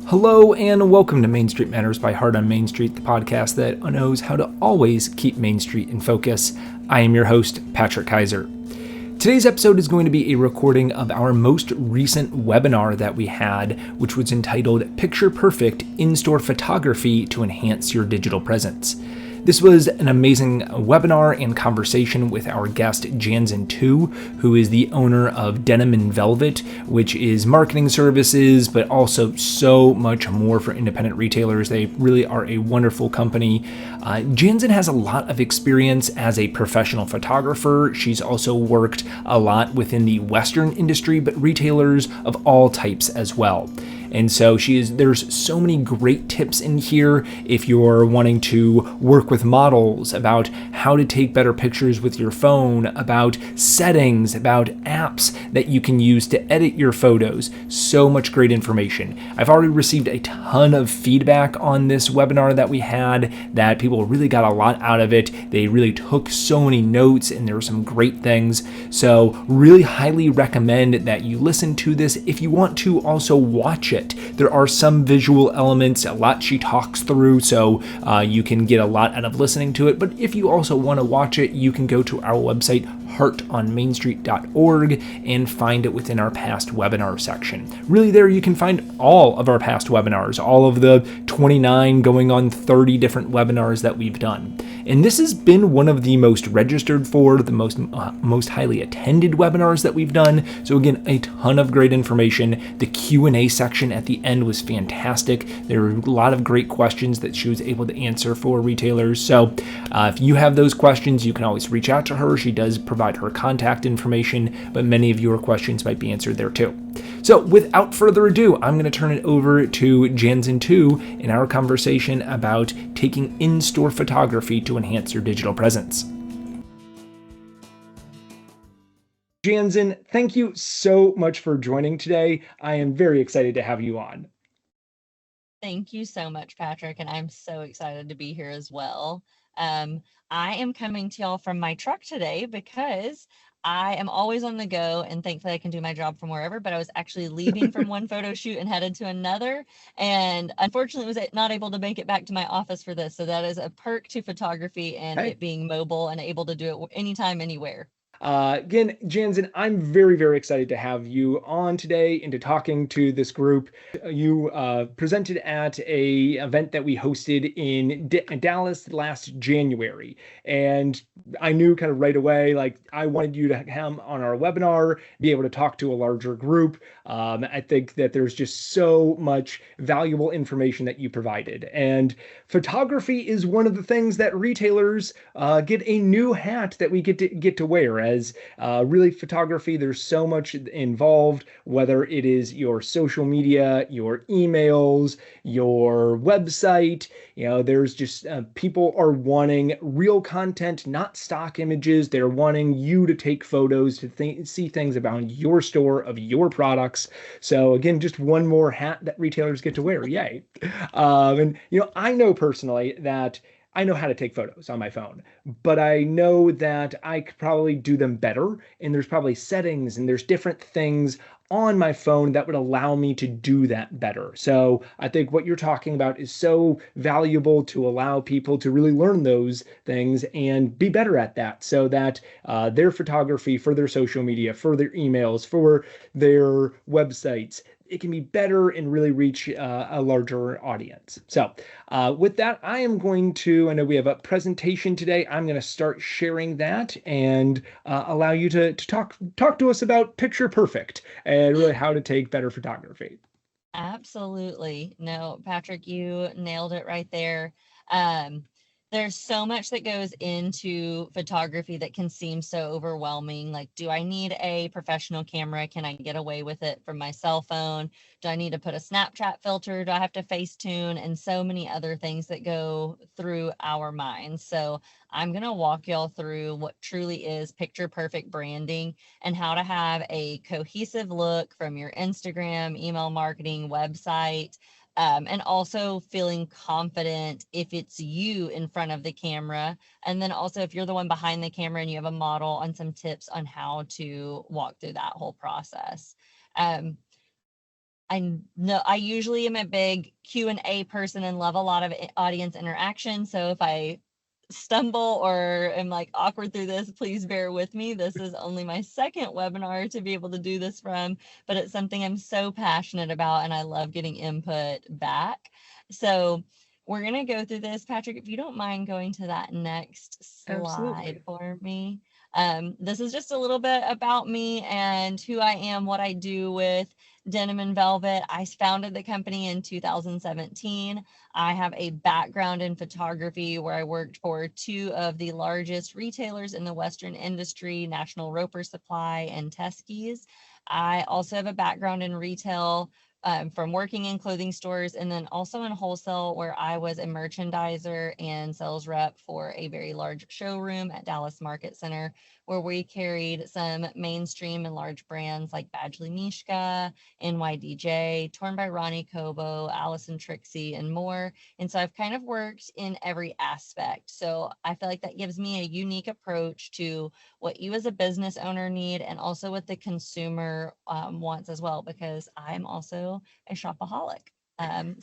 Hello and welcome to Main Street Matters by Heart on Main Street, the podcast that knows how to always keep Main Street in focus. I am your host, Patrick Keiser. Today's episode is going to be a recording of our most recent webinar that we had, which was entitled Picture Perfect In-Store Photography to Enhance Your Digital Presence. This was an amazing webinar and conversation with our guest, Janzen Tew, who is the owner of Denim Velvet, which is marketing services, but also so much more for independent retailers. They really are a wonderful company. Janzen has a lot of experience as a professional photographer. She's also worked a lot within the Western industry, but retailers of all types as well. And so there's so many great tips in here if you're wanting to work with models, about how to take better pictures with your phone, about settings, about apps that you can use to edit your photos. So much great information. I've already received a ton of feedback on this webinar that we had, that people really got a lot out of it. They really took so many notes and there were some great things. So really highly recommend that you listen to this. If you want to also watch it, there are some visual elements, a lot she talks through, so you can get a lot out of listening to it. But if you also want to watch it, you can go to our website, heartonmainstreet.org, and find it within our past webinar section. Really, there you can find all of our past webinars, all of the 29 going on 30 different webinars that we've done. And this has been one of the most registered for, the most highly attended webinars that we've done. So again, a ton of great information. The Q&A section at the end was fantastic. There were a lot of great questions that she was able to answer for retailers. So if you have those questions, you can always reach out to her. She does provide her contact information, but many of your questions might be answered there too. So without further ado, I'm going to turn it over to Janzen Tew in our conversation about taking in-store photography to enhance your digital presence. Janzen, thank you so much for joining today. I am very excited to have you on. Thank you so much, Patrick, and I'm so excited to be here as well. I am coming to y'all from my truck today because I am always on the go, and thankfully I can do my job from wherever, but I was actually leaving from one photo shoot and headed to another, and unfortunately was not able to make it back to my office for this. So that is a perk to photography and it being mobile and able to do it anytime, anywhere. Again, Janzen, I'm very, very excited to have you on today and to talking to this group. You presented at a event that we hosted in Dallas last January, and I knew kind of right away, like, I wanted you to come on our webinar, be able to talk to a larger group. I think that there's just so much valuable information that you provided, and photography is one of the things that retailers get a new hat that we get to wear. As really, photography, there's so much involved, whether it is your social media, your emails, your website. There's just people are wanting real content, not stock images. They're wanting you to take photos to see things about your store, of your products. So again, just one more hat that retailers get to wear. Yay. And I know personally that I know how to take photos on my phone, but I know that I could probably do them better. And there's probably settings and there's different things on my phone that would allow me to do that better. So I think what you're talking about is so valuable to allow people to really learn those things and be better at that, so that their photography, for their social media, for their emails, for their websites, it can be better and really reach a larger audience. So with that, I know we have a presentation today. I'm going to start sharing that and allow you to talk to us about Picture Perfect and really how to take better photography. Absolutely. No, Patrick, you nailed it right there. Um, there's so much that goes into photography that can seem so overwhelming. Like, do I need a professional camera? Can I get away with it from my cell phone? Do I need to put a Snapchat filter? Do I have to Facetune? And so many other things that go through our minds. So I'm going to walk y'all through what truly is picture perfect branding and how to have a cohesive look from your Instagram, email marketing, website, and also feeling confident if it's you in front of the camera. And then also if you're the one behind the camera and you have a model, on some tips on how to walk through that whole process. Um, know I usually am a big Q&A person and love a lot of audience interaction. So if I stumble or am like awkward through this, please bear with me. This is only my second webinar to be able to do this from, but it's something I'm so passionate about and I love getting input back. So we're going to go through this. Patrick, if you don't mind going to that next slide Absolutely. for me. This is just a little bit about me and who I am, what I do with Denim Velvet. I founded the company in 2017. I have a background in photography where I worked for two of the largest retailers in the Western industry, National Roper Supply and Teskey's. I also have a background in retail from working in clothing stores and then also in wholesale where I was a merchandiser and sales rep for a very large showroom at Dallas Market Center where we carried some mainstream and large brands like Badgley Mishka, NYDJ, Torn by Ronnie Kobo, Allison Trixie, and more. And so I've kind of worked in every aspect. So I feel like that gives me a unique approach to what you as a business owner need and also what the consumer wants as well, because I'm also a shopaholic.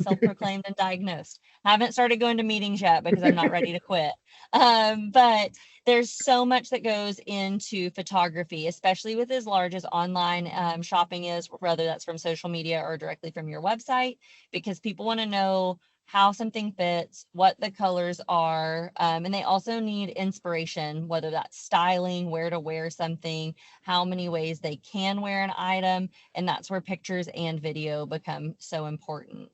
Self-proclaimed and diagnosed. Haven't started going to meetings yet because I'm not ready to quit. But there's so much that goes into photography, especially with as large as online shopping is, whether that's from social media or directly from your website, because people want to know how something fits, what the colors are, and they also need inspiration, whether that's styling, where to wear something, how many ways they can wear an item, and that's where pictures and video become so important.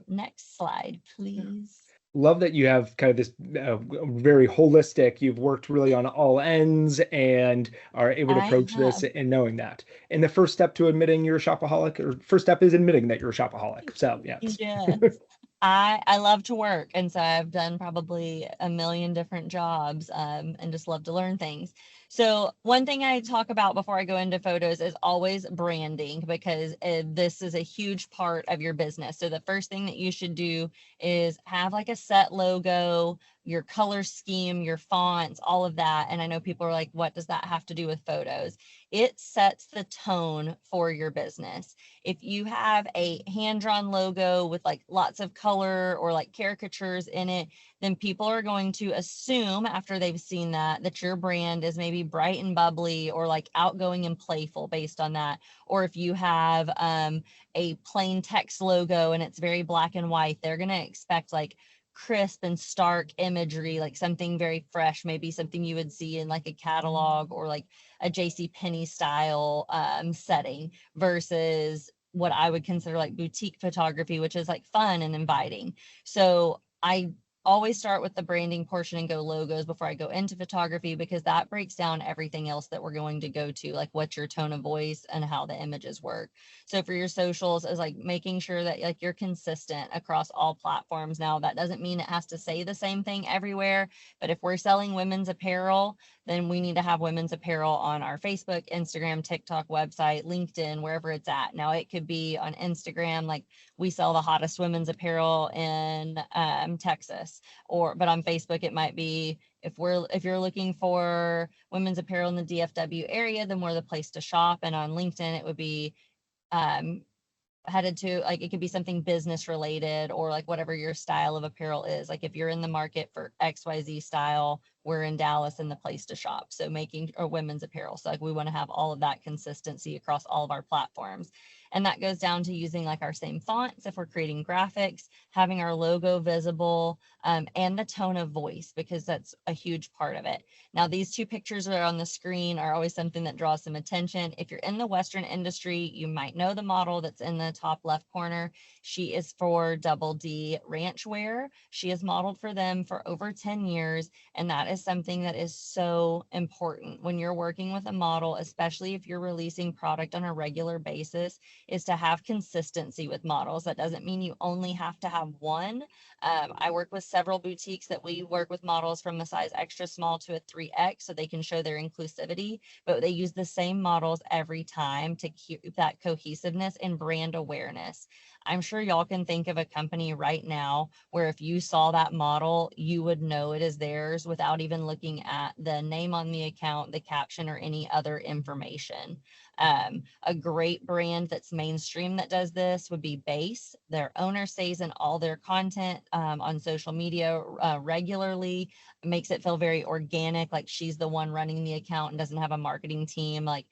Next slide, please. Love that you have kind of this very holistic, you've worked really on all ends and are able to I approach this have. and knowing that. And the first step to admitting you're a shopaholic, or first step is admitting that you're a shopaholic. So, yes. Yes. I love to work, and so I've done probably a million different jobs, and just love to learn things. So one thing I talk about before I go into photos is always branding, because this is a huge part of your business. So the first thing that you should do is have like a set logo, your color scheme, your fonts, all of that. And I know people are like, what does that have to do with photos? It sets the tone for your business. If you have a hand-drawn logo with like lots of color or like caricatures in it, then people are going to assume after they've seen that your brand is maybe bright and bubbly or like outgoing and playful based on that. Or if you have a plain text logo and it's very black and white, they're going to expect like crisp and stark imagery, like something very fresh, maybe something you would see in like a catalog or like a JC Penney style setting versus what I would consider like boutique photography, which is like fun and inviting. So I always start with the branding portion and go logos before I go into photography, because that breaks down everything else that we're going to go to, like what's your tone of voice and how the images work. So for your socials is like making sure that like you're consistent across all platforms. Now that doesn't mean it has to say the same thing everywhere, but if we're selling women's apparel, then we need to have women's apparel on our Facebook, Instagram, TikTok, website, LinkedIn, wherever it's at. Now it could be on Instagram, like we sell the hottest women's apparel in Texas, but on Facebook it might be if you're looking for women's apparel in the DFW area, then we're the place to shop. And on LinkedIn it would be um, headed to like it could be something business related or like whatever your style of apparel is. Like if you're in the market for XYZ style, we're in Dallas and the place to shop. So making or women's apparel. So like we want to have all of that consistency across all of our platforms. And that goes down to using like our same fonts if we're creating graphics, having our logo visible, and the tone of voice, because that's a huge part of it. Now, these two pictures that are on the screen are always something that draws some attention. If you're in the Western industry, you might know the model that's in the top left corner. She is for Double D Ranch Wear. She has modeled for them for over 10 years. And that is something that is so important when you're working with a model, especially if you're releasing product on a regular basis, is to have consistency with models. That doesn't mean you only have to have one. I work with several boutiques that we work with models from a size extra small to a 3X so they can show their inclusivity, but they use the same models every time to keep that cohesiveness and brand awareness. I'm sure y'all can think of a company right now where if you saw that model, you would know it is theirs without even looking at the name on the account, the caption, or any other information. A great brand that's mainstream that does this would be Base. Their owner stays in all their content on social media regularly, makes it feel very organic, like she's the one running the account and doesn't have a marketing team like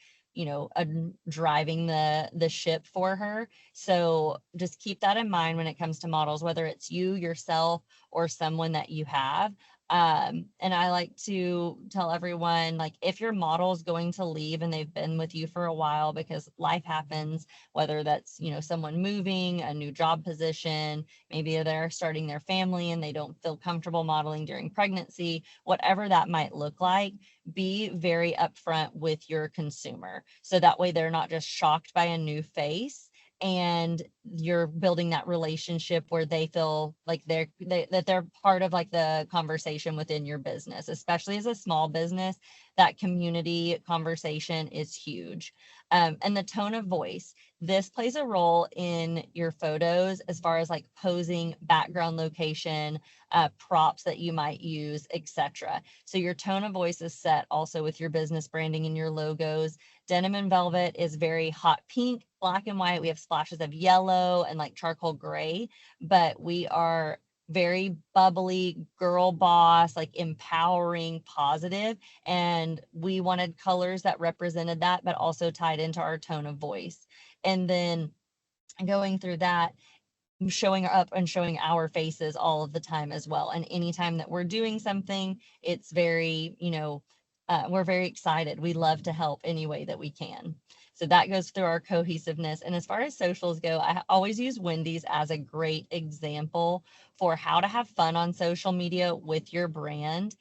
driving the ship for her. So just keep that in mind when it comes to models, whether it's you yourself or someone that you have. And I like to tell everyone, like, if your model is going to leave and they've been with you for a while, because life happens, whether that's, someone moving, a new job position, maybe they're starting their family and they don't feel comfortable modeling during pregnancy, whatever that might look like, be very upfront with your consumer. So that way they're not just shocked by a new face, and you're building that relationship where they feel like that they're part of like the conversation within your business. Especially as a small business, that community conversation is huge. And the tone of voice, this plays a role in your photos as far as like posing, background location, props that you might use, etc. So your tone of voice is set also with your business branding and your logos. Denim Velvet is very hot pink, black and white. We have splashes of yellow and like charcoal gray, but we are very bubbly, girl boss, like empowering, positive. And we wanted colors that represented that, but also tied into our tone of voice. And then going through that, showing up and showing our faces all of the time as well. And anytime that we're doing something, it's very, we're very excited. We love to help any way that we can. So that goes through our cohesiveness. And as far as socials go, I always use Wendy's as a great example for how to have fun on social media with your brand.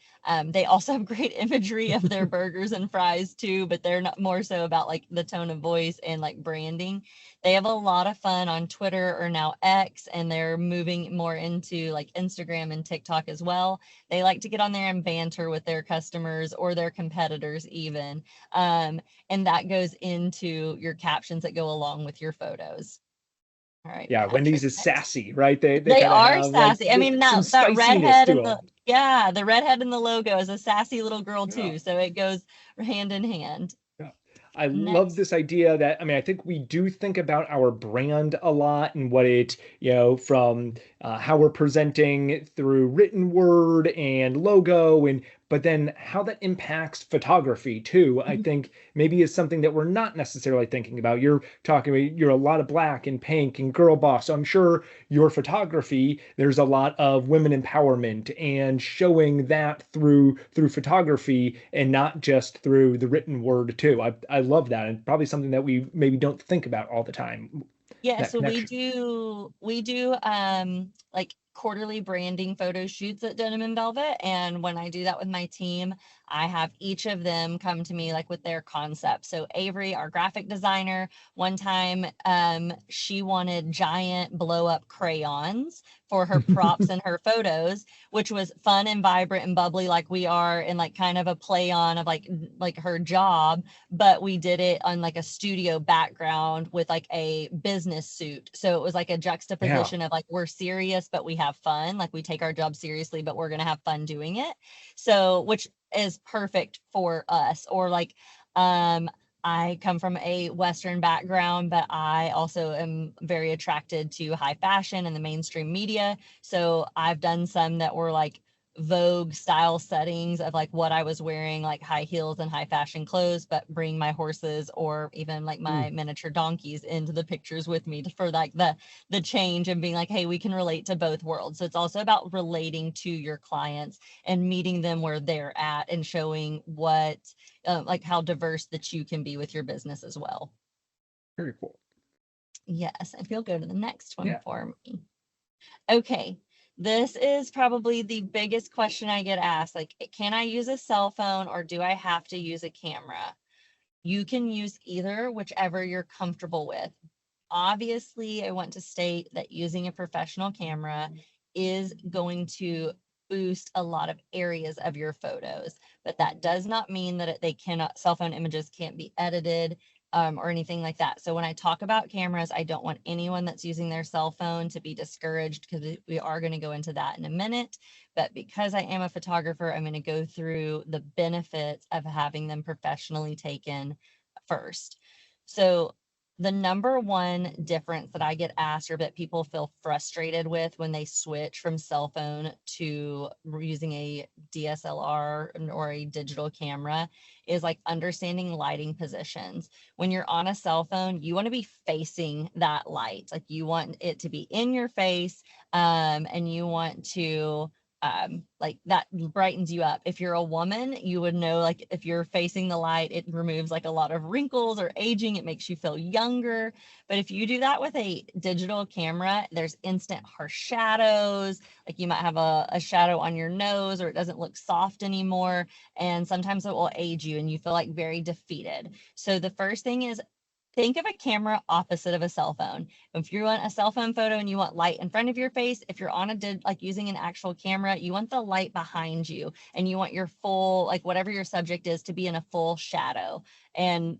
They also have great imagery of their burgers and fries too, but they're not more so about like the tone of voice and like branding. They have a lot of fun on Twitter, or now X, and they're moving more into like Instagram and TikTok as well. They like to get on there and banter with their customers or their competitors even. And that goes into your captions that go along with your photos. All right, Yeah, Patrick, Wendy's is next. sassy, right? They They kind of are have like sassy. I mean, some now that spiciness redhead to and them. the redhead in the logo is a sassy little girl Yeah. too. So it goes hand in hand. Yeah. I love Next. this idea that, I mean, I think we do think about our brand a lot and what it, from how we're presenting through written word and logo, but then how that impacts photography too, I think maybe is something that we're not necessarily thinking about. You're a lot of black and pink and girl boss. So I'm sure your photography, there's a lot of women empowerment and showing that through photography and not just through the written word too. I love that, and probably something that we maybe don't think about all the time. Yeah, That so we connection. do we do like quarterly branding photo shoots at Denim and Velvet. And when I do that with my team, I have each of them come to me like with their concept. So Avery, our graphic designer, one time she wanted giant blow up crayons for her props and her photos, which was fun and vibrant and bubbly like we are, and like kind of a play on of like her job, but we did it on like a studio background with like a business suit. So it was like a Yeah. juxtaposition of like we're serious, but we have fun. Like we take our job seriously, but we're going to have fun doing it. So, which is perfect for us. Or like, I come from a Western background, but I also am very attracted to high fashion and the mainstream media. So I've done some that were like Vogue style settings of like what I was wearing, like high heels and high fashion clothes, but bring my horses or even like Mm, my miniature donkeys into the pictures with me for like the change, and being like, hey, we can relate to both worlds. So it's also about relating to your clients and meeting them where they're at and showing what like how diverse that you can be with your business as well. very cool. Yes, if you'll go to the next one Yeah. for me. Okay, this is probably the biggest question I get asked. Like, can I use a cell phone or do I have to use a camera? You can use either, whichever you're comfortable with. Obviously, I want to state that using a professional camera is going to boost a lot of areas of your photos, but that does not mean that they cannot, cell phone images can't be edited. or anything like that. So when I talk about cameras, I don't want anyone that's using their cell phone to be discouraged, because we are going to go into that in a minute. But because I am a photographer, I'm going to go through the benefits of having them professionally taken first. So the number one difference that I get asked, or that people feel frustrated with when they switch from cell phone to using a DSLR or a digital camera, is like understanding lighting positions. When you're on a cell phone, you want to be facing that light. Like you want it to be in your face, and you want to like that brightens you up. If you're a woman, you would know, like if you're facing the light, it removes like a lot of wrinkles or aging. It makes you feel younger. But if you do that with a digital camera, there's instant harsh shadows. Like you might have a shadow on your nose, or it doesn't look soft anymore. And sometimes it will age you and you feel like very defeated. So the first thing is, think of a camera opposite of a cell phone. If you want a cell phone photo and you want light in front of your face, if you're on like using an actual camera, you want the light behind you, and you want your full, like whatever your subject is, to be in a full shadow. And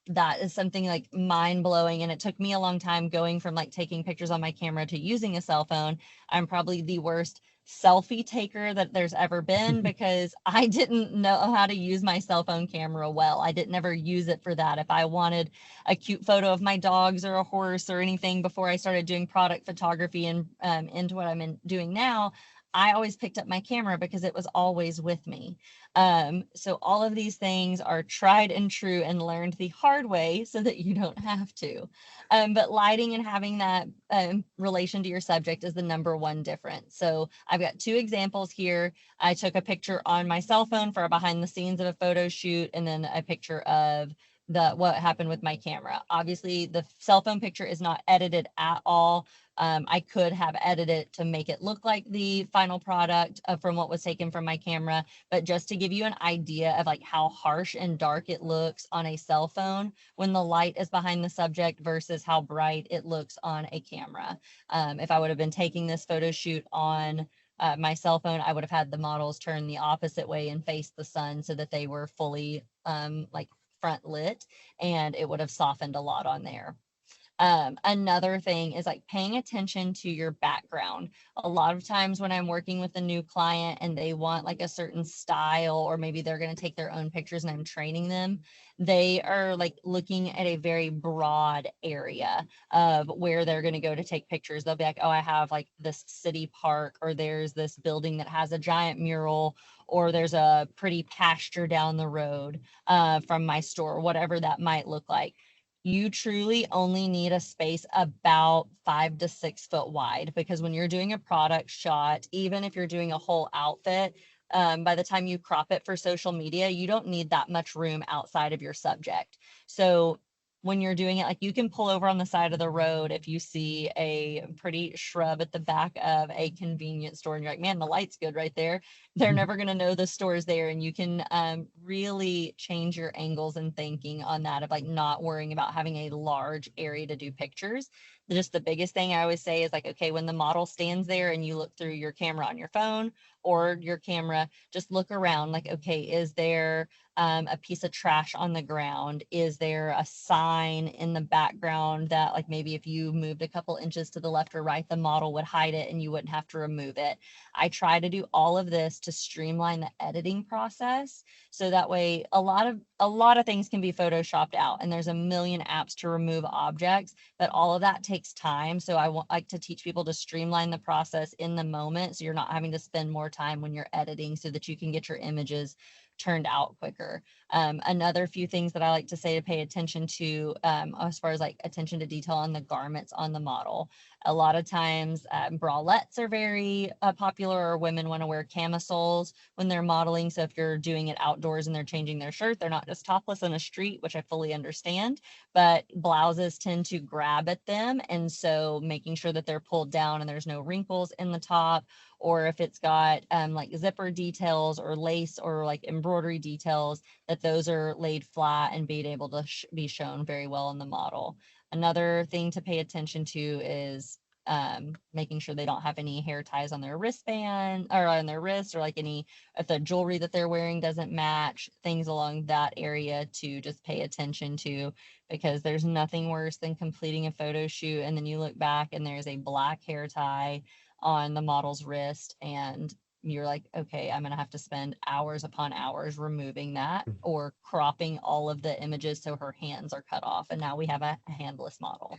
that is something like mind blowing. And it took me a long time going from like taking pictures on my camera to using a cell phone. I'm probably the worst selfie taker that there's ever been, because I didn't know how to use my cell phone camera well. I didn't ever use it for that. If I wanted a cute photo of my dogs or a horse or anything before I started doing product photography and into what I'm doing now, I always picked up my camera because it was always with me. So all of these things are tried and true and learned the hard way so that you don't have to. But lighting and having that relation to your subject is the number one difference. So I've got two examples here. I took a picture on my cell phone for a behind the scenes of a photo shoot, and then a picture of what happened with my camera. Obviously, the cell phone picture is not edited at all. I could have edited it to make it look like the final product from what was taken from my camera, but just to give you an idea of like how harsh and dark it looks on a cell phone when the light is behind the subject versus how bright it looks on a camera. If I would have been taking this photo shoot on my cell phone, I would have had the models turn the opposite way and face the sun so that they were fully like front lit, and it would have softened a lot on there. Another thing is like paying attention to your background. A lot of times when I'm working with a new client and they want like a certain style, or maybe they're going to take their own pictures and I'm training them, they are like looking at a very broad area of where they're going to go to take pictures. They'll be like, oh, I have like this city park, or there's this building that has a giant mural, or there's a pretty pasture down the road from my store, whatever that might look like. You truly only need a space about 5 to 6 foot wide, because when you're doing a product shot, even if you're doing a whole outfit, by the time you crop it for social media, you don't need that much room outside of your subject. So when you're doing it, like you can pull over on the side of the road if you see a pretty shrub at the back of a convenience store and you're like, man, the light's good right there. They're never going to know the store's there. And you can really change your angles and thinking on that, of like not worrying about having a large area to do pictures. Just the biggest thing I always say is like, okay, when the model stands there and you look through your camera on your phone or your camera, just look around like, okay, is there a piece of trash on the ground? Is there a sign in the background that like maybe if you moved a couple inches to the left or right, the model would hide it and you wouldn't have to remove it? I try to do all of this to streamline the editing process. So that way a lot of things can be photoshopped out, and there's a million apps to remove objects, but all of that takes time. So I like to teach people to streamline the process in the moment, so you're not having to spend more time when you're editing, so that you can get your images turned out quicker. Another few things that I like to say to pay attention to, as far as like attention to detail on the garments on the model. A lot of times bralettes are very popular, or women want to wear camisoles when they're modeling. So if you're doing it outdoors and they're changing their shirt, they're not just topless in a street, which I fully understand, but blouses tend to grab at them. And so making sure that they're pulled down and there's no wrinkles in the top, or if it's got like zipper details or lace or like embroidery details, that those are laid flat and being able to be shown very well in the model. Another thing to pay attention to is making sure they don't have any hair ties on their wristband or on their wrist, or like any, if the jewelry that they're wearing doesn't match, things along that area to just pay attention to, because there's nothing worse than completing a photo shoot and then you look back and there's a black hair tie on the model's wrist, and you're like, okay, I'm going to have to spend hours upon hours removing that or cropping all of the images so her hands are cut off. And now we have a handless model.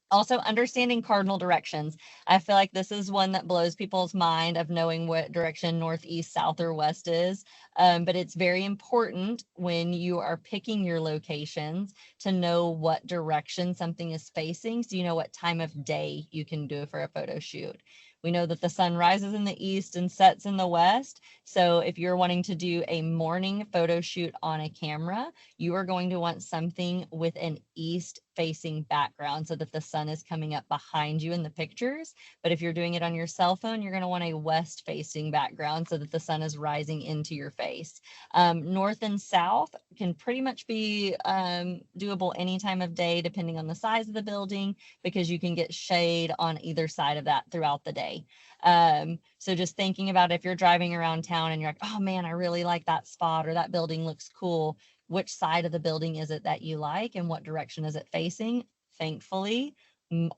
Also, understanding cardinal directions. I feel like this is one that blows people's mind, of knowing what direction north, east, south, or west is. But it's very important when you are picking your locations to know what direction something is facing, so you know what time of day you can do for a photo shoot. We know that the sun rises in the east and sets in the west. So if you're wanting to do a morning photo shoot on a camera, you are going to want something with an east facing background so that the sun is coming up behind you in the pictures. But if you're doing it on your cell phone, you're going to want a west facing background so that the sun is rising into your face. North and south can pretty much be doable any time of day, depending on the size of the building, because you can get shade on either side of that throughout the day. So just thinking about if you're driving around town and you're like, oh man, I really like that spot, or that building looks cool. Which side of the building is it that you like, and what direction is it facing? Thankfully,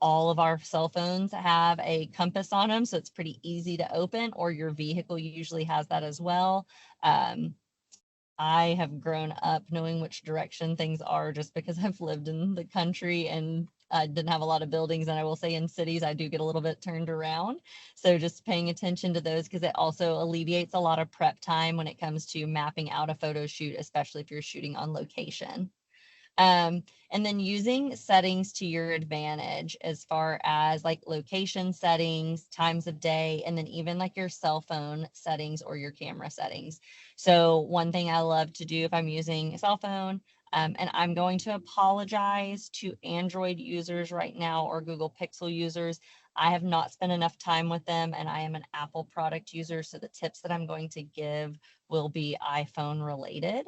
all of our cell phones have a compass on them, so it's pretty easy to open, or your vehicle usually has that as well. I have grown up knowing which direction things are just because I've lived in the country and I didn't have a lot of buildings. And I will say in cities, I do get a little bit turned around. So just paying attention to those, because it also alleviates a lot of prep time when it comes to mapping out a photo shoot, especially if you're shooting on location. And then using settings to your advantage, as far as like location settings, times of day, and then even like your cell phone settings or your camera settings. So one thing I love to do if I'm using a cell phone, and I'm going to apologize to Android users right now or Google Pixel users. I have not spent enough time with them, and I am an Apple product user. So the tips that I'm going to give will be iPhone related.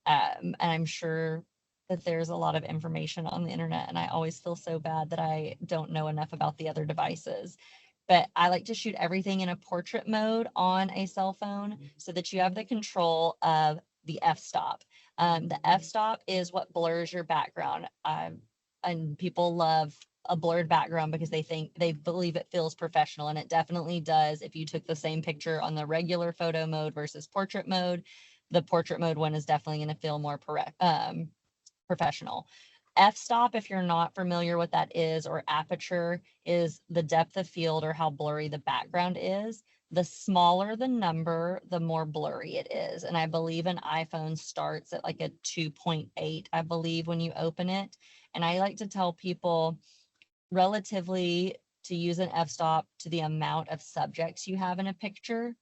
And I'm sure that there's a lot of information on the internet, and I always feel so bad that I don't know enough about the other devices. But I like to shoot everything in a portrait mode on a cell phone so that you have the control of the f-stop. The f-stop is what blurs your background. And people love a blurred background because they believe it feels professional, and it definitely does. If you took the same picture on the regular photo mode versus portrait mode, the portrait mode one is definitely going to feel more professional. F-stop, if you're not familiar what that is, or aperture, is the depth of field or how blurry the background is. The smaller the number, the more blurry it is. And I believe an iPhone starts at like a 2.8, I believe, when you open it. And I like to tell people relatively to use an f-stop to the amount of subjects you have in a picture.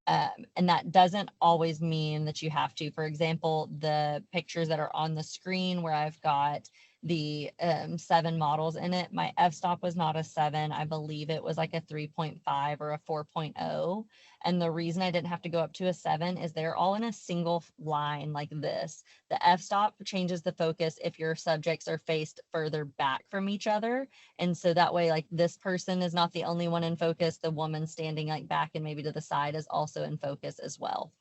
And that doesn't always mean that you have to. For example, the pictures that are on the screen where I've got the 7 models in it, my f-stop was not a 7. I believe it was like a 3.5 or a 4.0. And the reason I didn't have to go up to a 7 is they're all in a single line like this. The f-stop changes the focus if your subjects are faced further back from each other. And so that way, like, this person is not the only one in focus. The woman standing like back and maybe to the side is also in focus as well.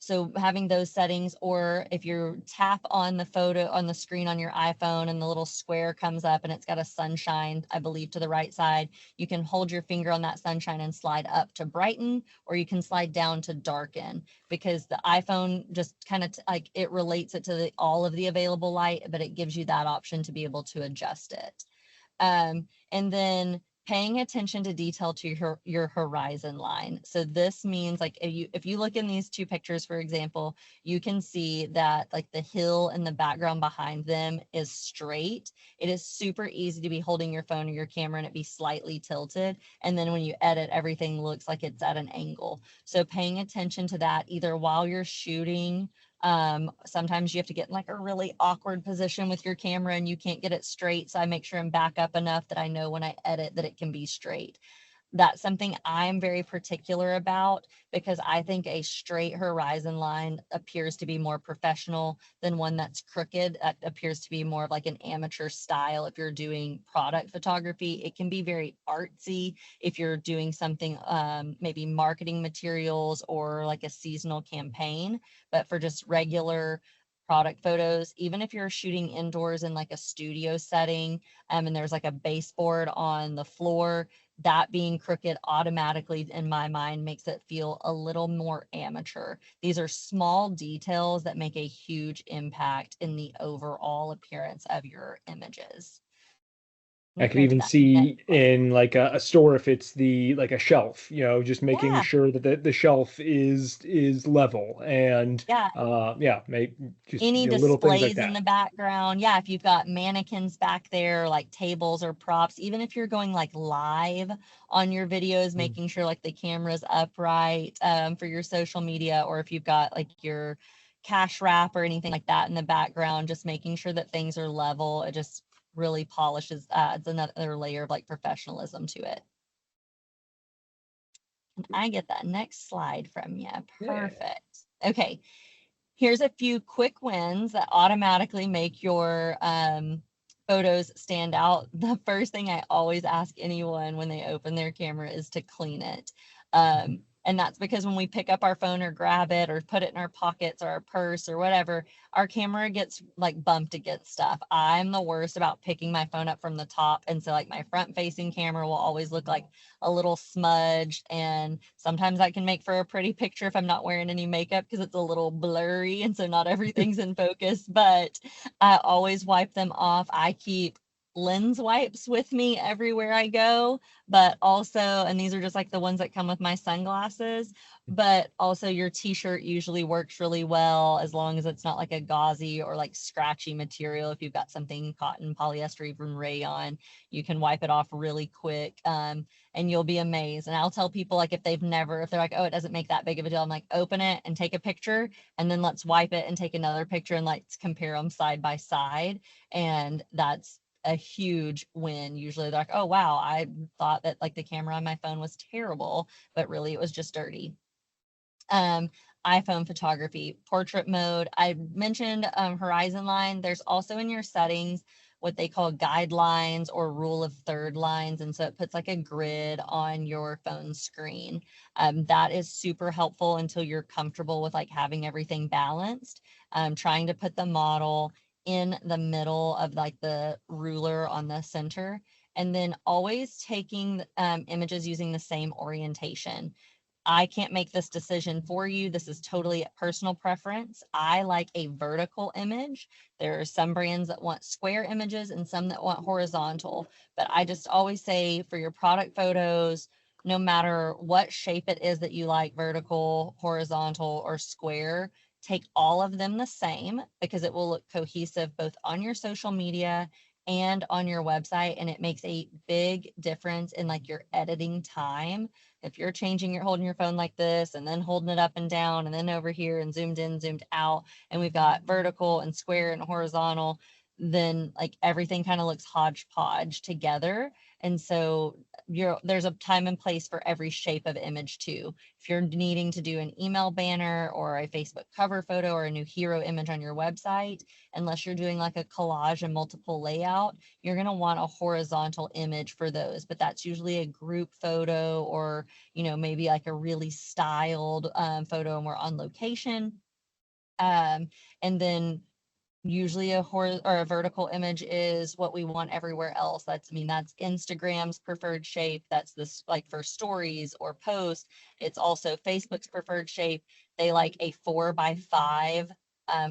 So having those settings, or if you tap on the photo on the screen on your iPhone and the little square comes up and it's got a sunshine, I believe, to the right side, you can hold your finger on that sunshine and slide up to brighten, or you can slide down to darken, because the iPhone just kind of like it relates it to all of the available light, but it gives you that option to be able to adjust it. And then paying attention to detail to your horizon line. So this means, like, if you look in these 2 pictures, for example, you can see that like the hill and the background behind them is straight. It is super easy to be holding your phone or your camera and it be slightly tilted. And then when you edit, everything looks like it's at an angle. So paying attention to that either while you're shooting. Sometimes you have to get in like a really awkward position with your camera and you can't get it straight. So I make sure I'm back up enough that I know when I edit that it can be straight. That's something I'm very particular about because I think a straight horizon line appears to be more professional than one that's crooked. That appears to be more of like an amateur style. If you're doing product photography, it can be very artsy. If you're doing something, maybe marketing materials or like a seasonal campaign, but for just regular product photos, even if you're shooting indoors in like a studio setting, and there's like a baseboard on the floor, that being crooked automatically in my mind makes it feel a little more amateur. These are small details that make a huge impact in the overall appearance of your images. I We could can go to even that next see slide. in like a store if it's the like a shelf, just making Yeah, sure that the shelf is level and yeah. yeah, make just Any little things like displays in that. the background. Yeah, if you've got mannequins back there, like tables or props, even if you're going like live on your videos, Mm. making sure like the camera's upright for your social media, or if you've got like your cash wrap or anything like that in the background, just making sure that things are level. It just really polishes, adds another layer of like professionalism to it. And I get that next slide from you. Yeah. Perfect. Okay. Here's a few quick wins that automatically make your photos stand out. The first thing I always ask anyone when they open their camera is to clean it. And that's because when we pick up our phone or grab it or put it in our pockets or our purse or whatever, our camera gets like bumped against stuff. I'm the worst about picking my phone up from the top. And so like my front facing camera will always look like a little smudged, and sometimes that can make for a pretty picture if I'm not wearing any makeup because it's a little blurry and so not everything's in focus, but I always wipe them off. I keep lens wipes with me everywhere I go, but also, and these are just like the ones that come with my sunglasses, but also your t-shirt usually works really well as long as it's not like a gauzy or like scratchy material. If you've got something cotton, polyester, even rayon, you can wipe it off really quick. And you'll be amazed. And I'll tell people, like, if they're like, oh, it doesn't make that big of a deal, I'm like, open it and take a picture, and then let's wipe it and take another picture, and let's compare them side by side. And that's a huge win. Usually they're like, oh wow, I thought that like the camera on my phone was terrible, but really it was just dirty. um, iPhone photography, portrait mode. I mentioned horizon line. There's also in your settings what they call guidelines or rule of third lines. And so it puts like a grid on your phone screen. That is super helpful until you're comfortable with like having everything balanced. Trying to put the model in the middle of like the ruler on the center, and then always taking images using the same orientation. I can't make this decision for you. This is totally personal preference. I like a vertical image. There are some brands that want square images and some that want horizontal. But I just always say for your product photos, no matter what shape it is that you like, vertical, horizontal, or square, take all of them the same because it will look cohesive both on your social media and on your website. And it makes a big difference in like your editing time. If you're you're holding your phone like this and then holding it up and down and then over here and zoomed in, zoomed out, and we've got vertical and square and horizontal, then like everything kind of looks hodgepodge together. And so there's a time and place for every shape of image too. If you're needing to do an email banner or a Facebook cover photo or a new hero image on your website, unless you're doing like a collage and multiple layout, you're going to want a horizontal image for those. But that's usually a group photo or maybe like a really styled photo and we're on location. And then usually or a vertical image is what we want everywhere else. That's Instagram's preferred shape. That's this like for stories or posts. It's also Facebook's preferred shape. They like a 4x5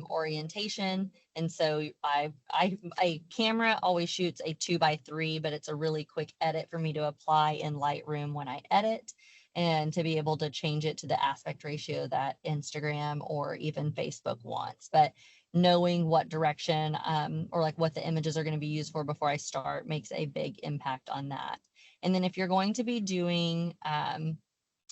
orientation. And so a camera always shoots a 2x3, but it's a really quick edit for me to apply in Lightroom when I edit, and to be able to change it to the aspect ratio that Instagram or even Facebook wants. But knowing what direction or like what the images are going to be used for before I start makes a big impact on that. And then if you're going to be doing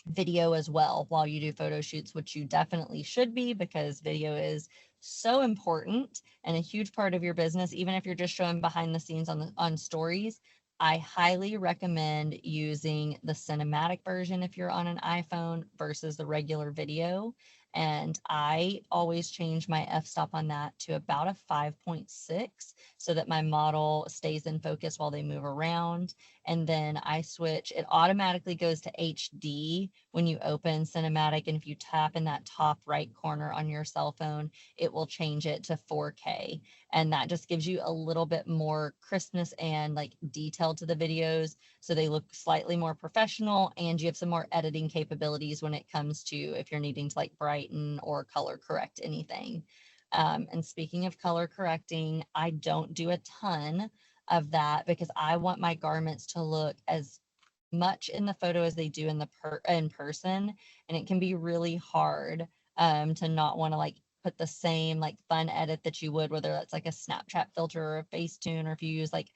video as well while you do photo shoots, which you definitely should be because video is so important and a huge part of your business, even if you're just showing behind the scenes on stories, I highly recommend using the cinematic version if you're on an iPhone versus the regular video. And I always change my f-stop on that to about a 5.6 so that my model stays in focus while they move around. And then I switch, it automatically goes to HD when you open cinematic. And if you tap in that top right corner on your cell phone, it will change it to 4K. And that just gives you a little bit more crispness and like detail to the videos, so they look slightly more professional, and you have some more editing capabilities when it comes to if you're needing to like brighten or color correct anything. And speaking of color correcting, I don't do a ton of that because I want my garments to look as much in the photo as they do in the in person, and it can be really hard to not want to like put the same like fun edit that you would, whether that's like a Snapchat filter or a Facetune, or if you use like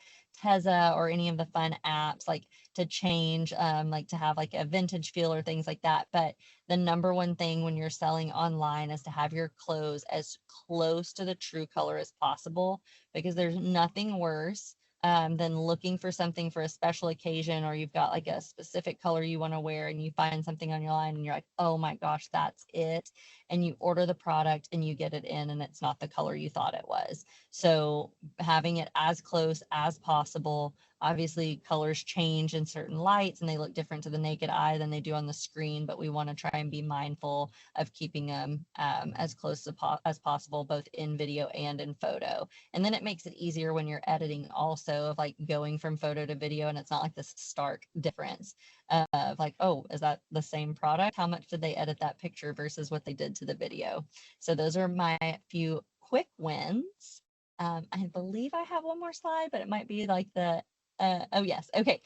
Tezza or any of the fun apps, like to change, like to have like a vintage feel or things like that. But the number one thing when you're selling online is to have your clothes as close to the true color as possible, because there's nothing worse than looking for something for a special occasion, or you've got like a specific color you want to wear and you find something on your line and you're like, oh my gosh, that's it. And you order the product and you get it in and it's not the color you thought it was. So having it as close as possible. Obviously, colors change in certain lights and they look different to the naked eye than they do on the screen, but we want to try and be mindful of keeping them as close as possible, both in video and in photo. And then it makes it easier when you're editing also, of like going from photo to video, and it's not like this stark difference of like, oh, is that the same product? How much did they edit that picture versus what they did to the video? So those are my few quick wins. I believe I have one more slide, but it might be like the, oh yes, okay.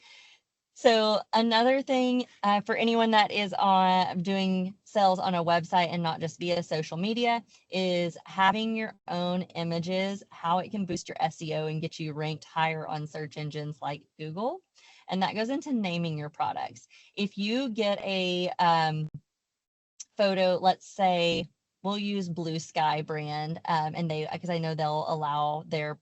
So another thing for anyone that is on doing sales on a website and not just via social media is having your own images, how it can boost your SEO and get you ranked higher on search engines like Google. And that goes into naming your products. If you get a photo, let's say we'll use Blue Sky brand, and they, because I know they'll allow their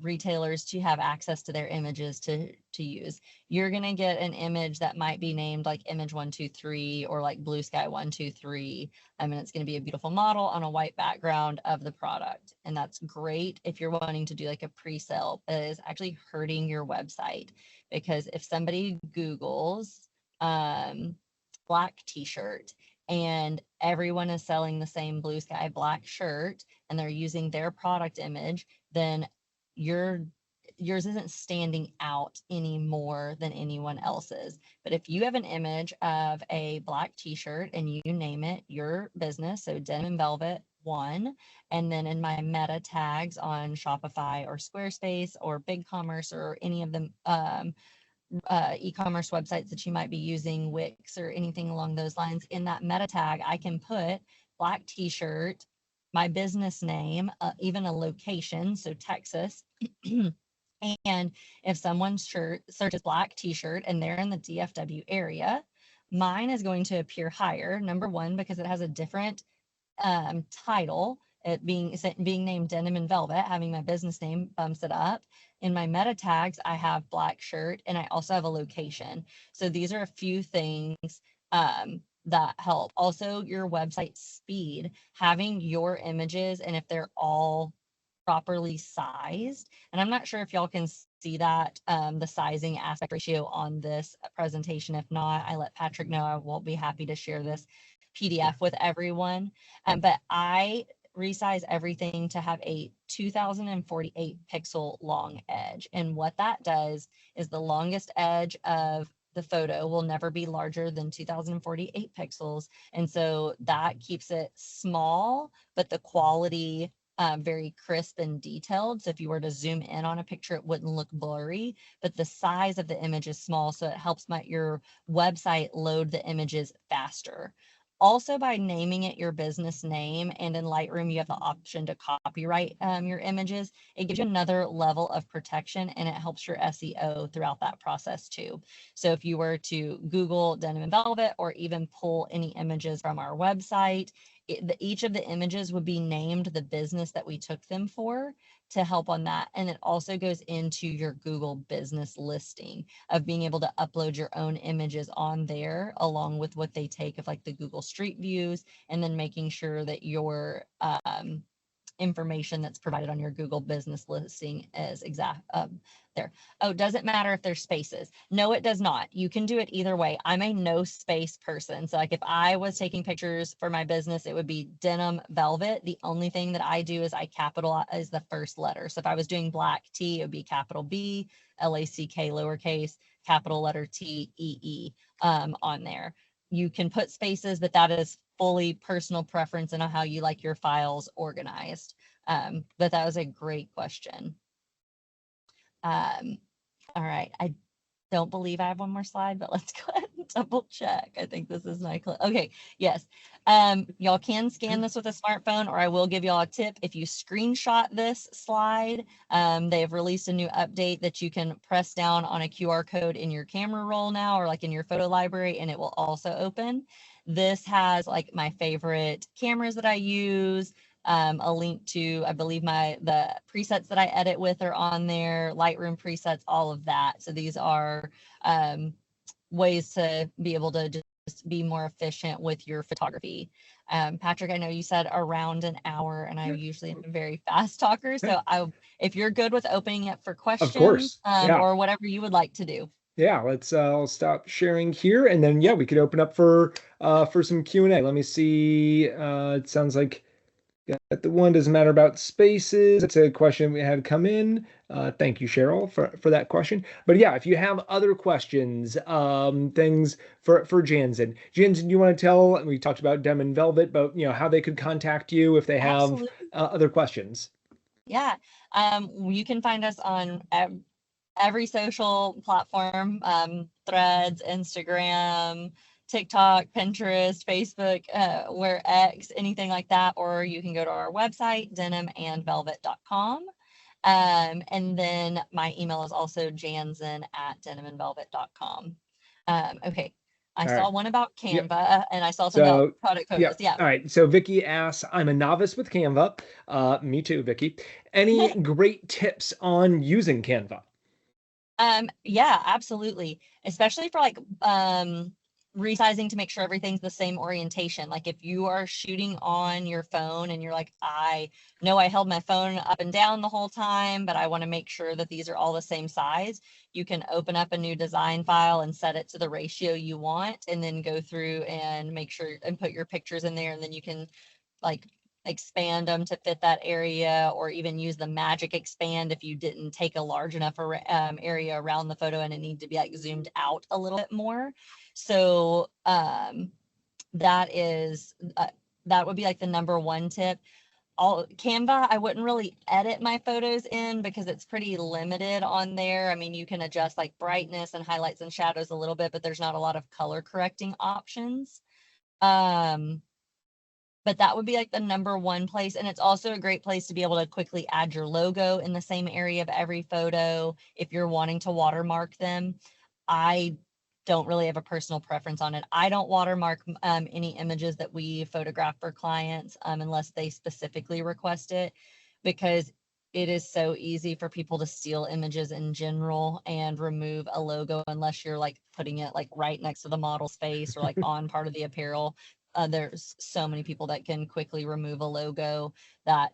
retailers to have access to their images to use. You're going to get an image that might be named like image 123 or like Blue Sky 123. And it's going to be a beautiful model on a white background of the product. And that's great if you're wanting to do like a pre-sale, but it is actually hurting your website, because if somebody Googles black t-shirt and everyone is selling the same Blue Sky black shirt and they're using their product image, then yours isn't standing out any more than anyone else's. But if you have an image of a black t-shirt and you name it your business, so Denim Velvet 1, and then in my meta tags on Shopify or Squarespace or BigCommerce or any of the e-commerce websites that you might be using, Wix or anything along those lines, in that meta tag, I can put black t-shirt, my business name, even a location, so Texas. And if someone searches black t-shirt and they're in the DFW area, mine is going to appear higher, number one, because it has a different title, it being named Denim and Velvet, having my business name bumps it up. In my meta tags, I have black shirt and I also have a location. So these are a few things that help. Also, your website speed, having your images, and if they're all properly sized, and I'm not sure if y'all can see that, the sizing aspect ratio on this presentation. If not, I let Patrick know. I will be happy to share this PDF with everyone. But I resize everything to have a 2048 pixel long edge. And what that does is the longest edge of the photo will never be larger than 2048 pixels. And so that keeps it small, but the quality very crisp and detailed. So if you were to zoom in on a picture, it wouldn't look blurry, but the size of the image is small. So it helps your website load the images faster. Also, by naming it your business name, and in Lightroom, you have the option to copyright your images, it gives you another level of protection, and it helps your SEO throughout that process too. So if you were to Google Denim and Velvet or even pull any images from our website, each of the images would be named the business that we took them for to help on that. And it also goes into your Google business listing of being able to upload your own images on there, along with what they take of like the Google Street Views, and then making sure that your information that's provided on your Google business listing is exact there. Oh, does it matter if there's spaces? No, it does not. You can do it either way. I'm a no space person. So like if I was taking pictures for my business, it would be Denim Velvet. The only thing that I do is I capitalize the first letter. So if I was doing black T, it would be capital B, LACK lowercase, capital letter T, EE on there. You can put spaces, but that is fully personal preference and how you like your files organized. But that was a great question. All right, I don't believe I have one more slide, but let's go ahead and double check. I think this is my okay. Yes. Y'all can scan this with a smartphone, or I will give y'all a tip. If you screenshot this slide, they have released a new update that you can press down on a QR code in your camera roll now, or like in your photo library, and it will also open. This has like my favorite cameras that I use, a link to, I believe the presets that I edit with are on there, Lightroom presets, all of that. So these are ways to be able to just be more efficient with your photography. Patrick, I know you said around an hour, and I usually am a very fast talker. So if you're good with opening it for questions, of course, or whatever you would like to do. Yeah, let's I'll stop sharing here, and then we could open up for some Q&A. Let me see. It sounds like the one doesn't matter about spaces. It's a question we had come in. Thank you, Cheryl, for that question. But yeah, if you have other questions, things for Janzen. Janzen, you want to tell? We talked about Denim Velvet, but how they could contact you if they have other questions. Yeah, you can find us on every social platform, Threads, Instagram, TikTok, Pinterest, Facebook, where X, anything like that, or you can go to our website, denimandvelvet.com. And then my email is also janzen@denimandvelvet.com. Okay. I saw one about Canva, and I saw some about product photos. Yeah. All right. So Vicky asks, I'm a novice with Canva. Me too, Vicky. Any great tips on using Canva? Yeah, absolutely. Especially for like resizing to make sure everything's the same orientation. Like if you are shooting on your phone and you're like, I know I held my phone up and down the whole time, but I want to make sure that these are all the same size, you can open up a new design file and set it to the ratio you want, and then go through and make sure and put your pictures in there, and then you can like expand them to fit that area, or even use the magic expand if you didn't take a large enough area around the photo and it needed to be like zoomed out a little bit more. So that would be like the number one tip. Canva, I wouldn't really edit my photos in because it's pretty limited on there. I mean, you can adjust like brightness and highlights and shadows a little bit, but there's not a lot of color correcting options. But that would be like the number one place. And it's also a great place to be able to quickly add your logo in the same area of every photo if you're wanting to watermark them. I don't really have a personal preference on it. I don't watermark any images that we photograph for clients unless they specifically request it, because it is so easy for people to steal images in general and remove a logo unless you're like putting it like right next to the model's face or like on part of the apparel. There's so many people that can quickly remove a logo that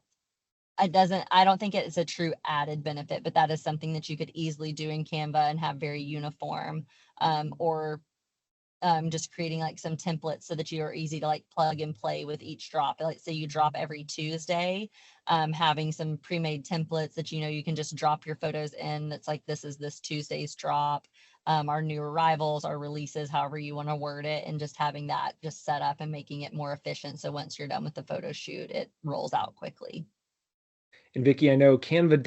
I don't think it's a true added benefit, but that is something that you could easily do in Canva and have very uniform, or just creating like some templates so that you are easy to like plug and play with each drop. Like say you drop every Tuesday, having some pre-made templates that you can just drop your photos in. That's like, this is this Tuesday's drop. Our new arrivals, our releases, however you want to word it, and just having that just set up and making it more efficient. So once you're done with the photo shoot, it rolls out quickly. And Vicky, I know Canva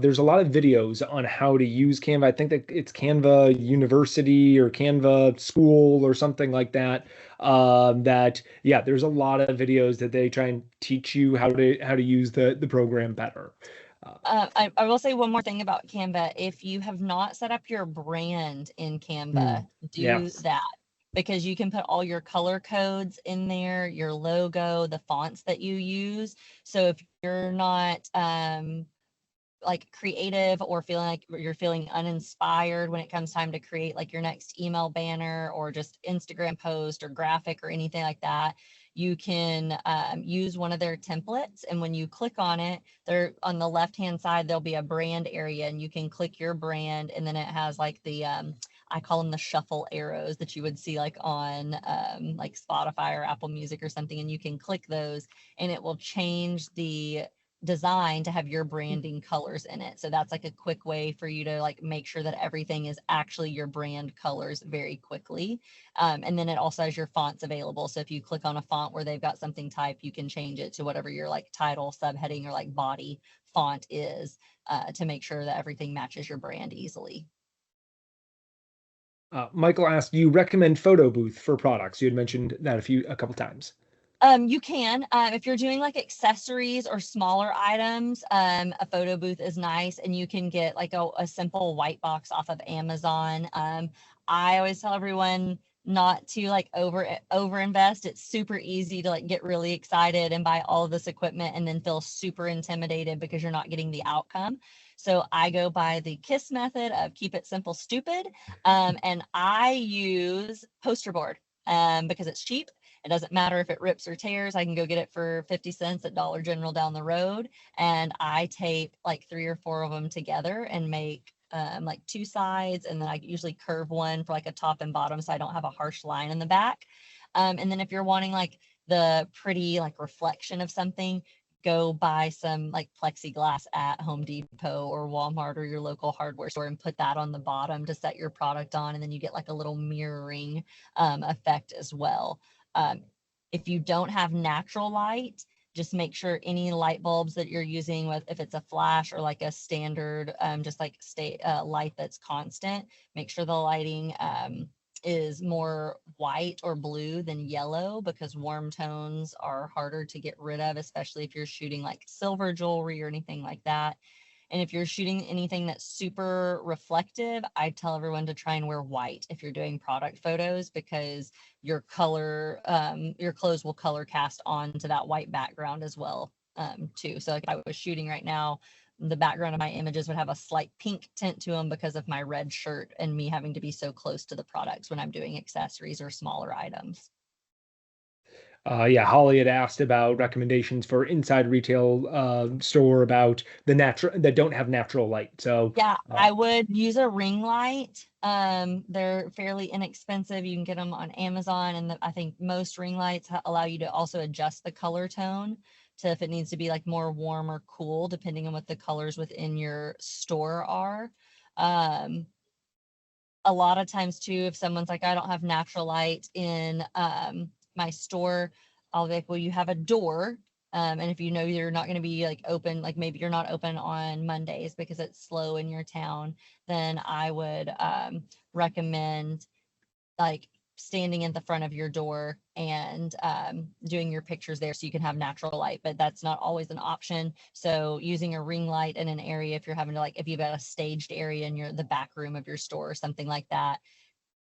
there's a lot of videos on how to use Canva. I think that it's Canva University or Canva School or something like that. There's a lot of videos that they try and teach you how to use the program better. I will say one more thing about Canva. If you have not set up your brand in Canva, do that. because you can put all your color codes in there, your logo, the fonts that you use. So if you're not like creative or feeling like you're feeling uninspired when it comes time to create like your next email banner or just Instagram post or graphic or anything like that, you can use one of their templates. And when you click on it, there on the left hand side, there'll be a brand area and you can click your brand. And then it has like the, I call them the shuffle arrows that you would see like on like Spotify or Apple Music or something. And you can click those and it will change the design to have your branding colors in it. So that's like a quick way for you to like make sure that everything is actually your brand colors very quickly. And then it also has your fonts available. So if you click on a font where they've got something typed, you can change it to whatever your like title, subheading, or like body font is to make sure that everything matches your brand easily. Michael asked, "Do you recommend photo booth for products?" You had mentioned that a couple times. You can, if you're doing like accessories or smaller items, a photo booth is nice and you can get like a simple white box off of Amazon. I always tell everyone not to like over invest. It's super easy to like get really excited and buy all of this equipment and then feel super intimidated because you're not getting the outcome. So I go by the KISS method of keep it simple, stupid. And I use poster board because it's cheap. It doesn't matter if it rips or tears. I can go get it for 50 cents at Dollar General down the road. And I tape like 3 or 4 of them together and make like 2 sides. And then I usually curve one for like a top and bottom so I don't have a harsh line in the back. And then if you're wanting like the pretty like reflection of something, go buy some like plexiglass at Home Depot or Walmart or your local hardware store and put that on the bottom to set your product on. And then you get like a little mirroring effect as well. Um, if you don't have natural light, just make sure any light bulbs that you're using, with if it's a flash or like a standard, just like light that's constant, make sure the lighting is more white or blue than yellow because warm tones are harder to get rid of, especially if you're shooting like silver jewelry or anything like that. And if you're shooting anything that's super reflective, I tell everyone to try and wear white if you're doing product photos because your your clothes will color cast onto that white background as well, too. So like if I was shooting right now, the background of my images would have a slight pink tint to them because of my red shirt and me having to be so close to the products when I'm doing accessories or smaller items. Yeah, Holly had asked about recommendations for inside retail store about the natural that don't have natural light. So, Yeah, uh, I would use a ring light. They're fairly inexpensive. You can get them on Amazon, and I think most ring lights allow you to also adjust the color tone to if it needs to be like more warm or cool, depending on what the colors within your store are. Um, a lot of times too, if someone's like, I don't have natural light in my store, I'll be like, well, you have a door. And if you know you're not going to be like open, like maybe you're not open on Mondays because it's slow in your town, then I would recommend like standing in the front of your door and doing your pictures there so you can have natural light, but that's not always an option. So using a ring light in an area, if you're having to like, if you've got a staged area in the back room of your store or something like that,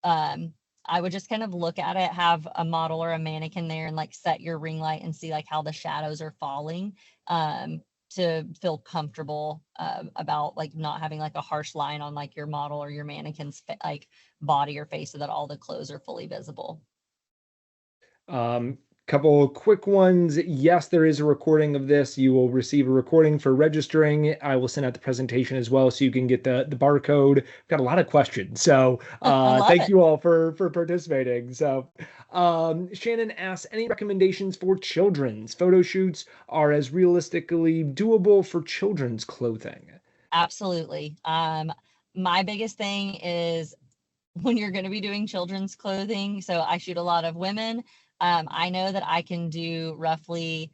um, I would just kind of look at it, have a model or a mannequin there and like set your ring light and see like how the shadows are falling. To feel comfortable about like not having like a harsh line on like your model or your mannequin's like body or face so that all the clothes are fully visible. couple of quick ones. Yes, there is a recording of this. You will receive a recording for registering. I will send out the presentation as well so you can get the barcode. Got a lot of questions. So I love thank it. you all for participating. So Shannon asks, any recommendations for children's photo shoots are as realistically doable for children's clothing? Absolutely. My biggest thing is when you're going to be doing children's clothing. So I shoot a lot of women. I know that I can do roughly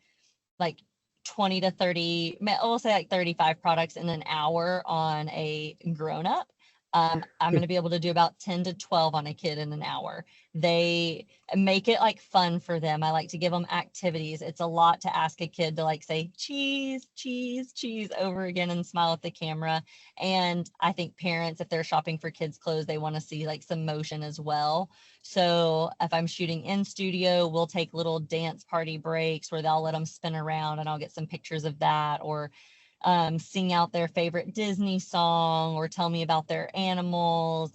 like 20 to 30, we'll say like 35 products in an hour on a grown up. I'm going to be able to do about 10 to 12 on a kid in an hour. They make it like fun for them. I like to give them activities. It's a lot to ask a kid to like say cheese, cheese, cheese over again and smile at the camera. And I think parents, if they're shopping for kids' clothes, they want to see like some motion as well. So if I'm shooting in studio, we'll take little dance party breaks where they'll let them spin around and I'll get some pictures of that, or sing out their favorite Disney song or tell me about their animals.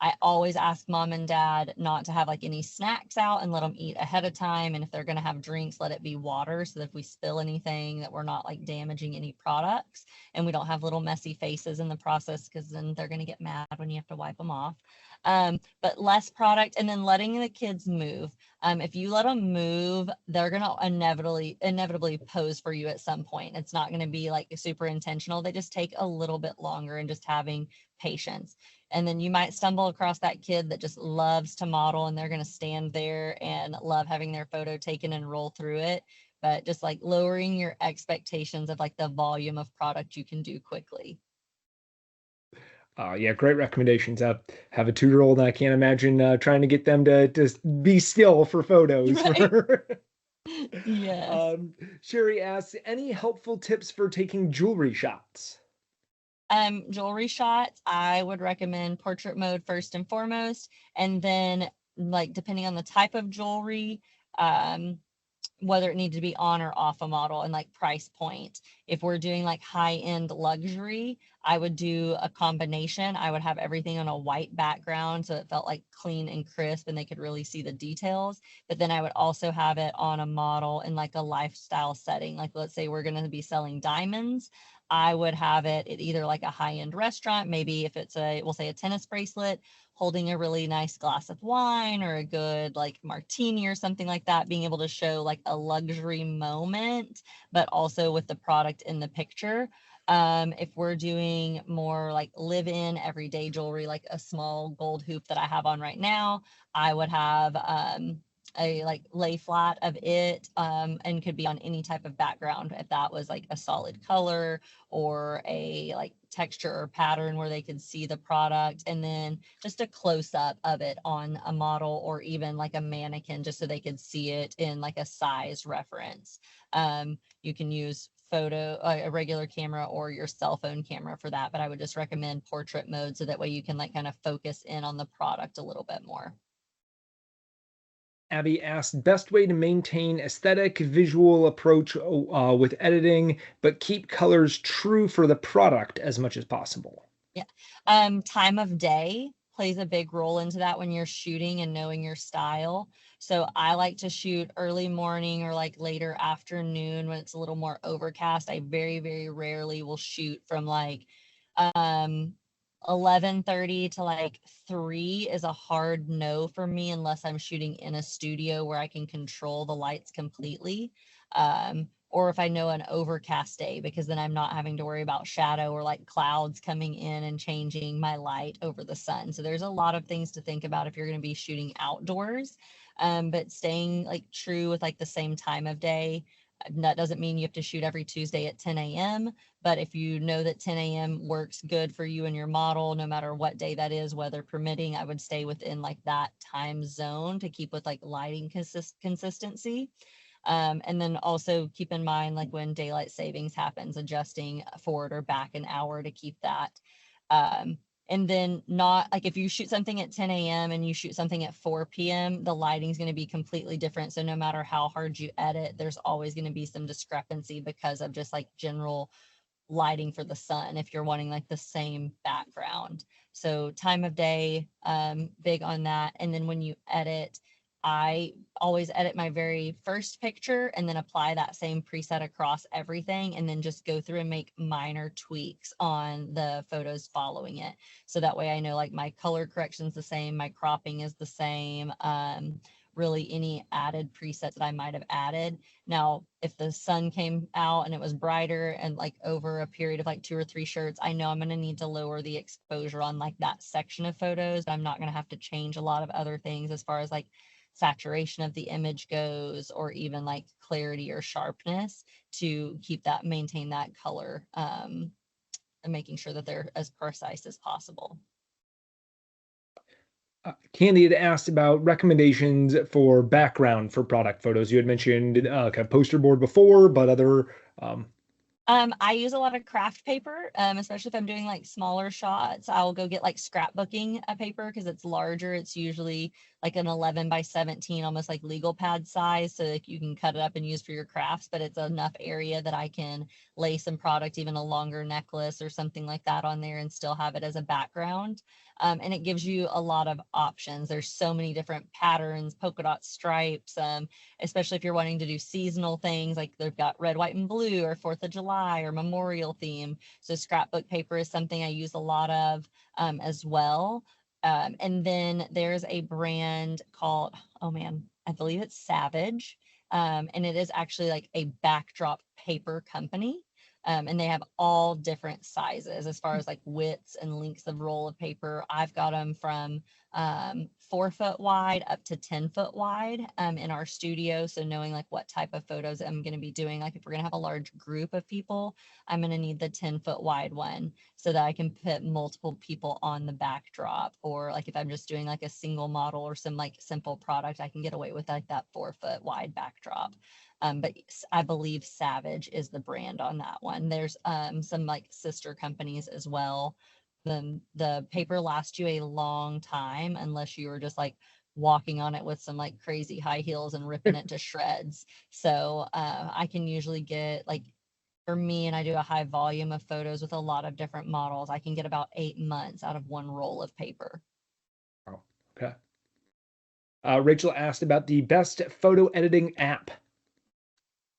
I always ask mom and dad not to have like any snacks out and let them eat ahead of time. And if they're going to have drinks, let it be water so that if we spill anything, that we're not like damaging any products and we don't have little messy faces in the process, because then they're going to get mad when you have to wipe them off. But less product, and then letting the kids move. If you let them move, they're going to inevitably pose for you at some point. It's not going to be like super intentional. They just take a little bit longer, and just having patience. And then you might stumble across that kid that just loves to model, and they're going to stand there and love having their photo taken and roll through it. But just like lowering your expectations of like the volume of product you can do quickly. Yeah, great recommendations. I have a 2-year-old, and I can't imagine trying to get them to be still for photos. Right. Yes. Sherry asks, any helpful tips for taking jewelry shots? Jewelry shots, I would recommend portrait mode first and foremost, and then like depending on the type of jewelry, um, whether it needs to be on or off a model, and like price point. If we're doing like high-end luxury, I would do a combination. I would have everything on a white background so it felt like clean and crisp and they could really see the details. But then I would also have it on a model in like a lifestyle setting. Like let's say we're going to be selling diamonds. I would have it at either like a high-end restaurant, maybe if it's we'll say a tennis bracelet, holding a really nice glass of wine or a good like martini or something like that, being able to show like a luxury moment, but also with the product in the picture. If we're doing more like live-in everyday jewelry, like a small gold hoop that I have on right now, I would have a like lay flat of it, and could be on any type of background if that was like a solid color or a like texture or pattern where they could see the product, and then just a close up of it on a model or even like a mannequin just so they could see it in like a size reference. You can use a regular camera or your cell phone camera for that, but I would just recommend portrait mode so that way you can like kind of focus in on the product a little bit more. Abby asked, best way to maintain aesthetic visual approach with editing, but keep colors true for the product as much as possible. Yeah. Time of day plays a big role into that when you're shooting and knowing your style. So I like to shoot early morning or like later afternoon when it's a little more overcast. I very, very rarely will shoot from like um 11:30 to like 3 is a hard no for me unless I'm shooting in a studio where I can control the lights completely. Or if I know an overcast day, because then I'm not having to worry about shadow or like clouds coming in and changing my light over the sun. So there's a lot of things to think about if you're going to be shooting outdoors. But staying like true with like the same time of day. That doesn't mean you have to shoot every Tuesday at 10 a.m. But if you know that 10 a.m. works good for you and your model, no matter what day that is, weather permitting, I would stay within like that time zone to keep with like lighting consistency. And then also keep in mind, like when daylight savings happens, adjusting forward or back an hour to keep that. And then not like if you shoot something at 10 a.m. and you shoot something at 4 p.m., the lighting's going to be completely different. So no matter how hard you edit, there's always going to be some discrepancy because of just like general lighting for the sun if you're wanting like the same background. So time of day, big on that. And then when you edit, I always edit my very first picture and then apply that same preset across everything and then just go through and make minor tweaks on the photos following it. So that way I know like my color correction's the same, my cropping is the same, really any added presets that I might have added. Now, if the sun came out and it was brighter and like over a period of like 2 or 3 shirts, I know I'm going to need to lower the exposure on like that section of photos. I'm not going to have to change a lot of other things as far as like saturation of the image goes, or even like clarity or sharpness to keep that, maintain that color making sure that they're as precise as possible. Candy had asked about recommendations for background for product photos. You had mentioned kind of poster board before, but other I use a lot of craft paper, especially if I'm doing like smaller shots. I'll go get like scrapbooking paper because it's larger. It's usually like an 11 by 17, almost like legal pad size. So like you can cut it up and use for your crafts, but it's enough area that I can lay some product, even a longer necklace or something like that on there and still have it as a background. And it gives you a lot of options. There's so many different patterns, polka dot stripes, especially if you're wanting to do seasonal things, like they've got red, white, and blue or 4th of July or memorial theme. So scrapbook paper is something I use a lot of as well. And then there's a brand called, oh man, I believe it's Savage. And it is actually like a backdrop paper company. And they have all different sizes as far as like widths and lengths of roll of paper. I've got them from 4 foot wide up to 10 foot wide in our studio. So knowing like what type of photos I'm going to be doing, like if we're going to have a large group of people, I'm going to need the 10-foot wide one so that I can put multiple people on the backdrop. Or like if I'm just doing like a single model or some like simple product, I can get away with like that 4 foot wide backdrop. But I believe Savage is the brand on that one. There's some like sister companies as well. The paper lasts you a long time unless you were just like walking on it with some like crazy high heels and ripping it to shreds. So I can usually get like, for me, and I do a high volume of photos with a lot of different models, I can get about 8 months out of one roll of paper. oh, okay. Rachel asked about the best photo editing app.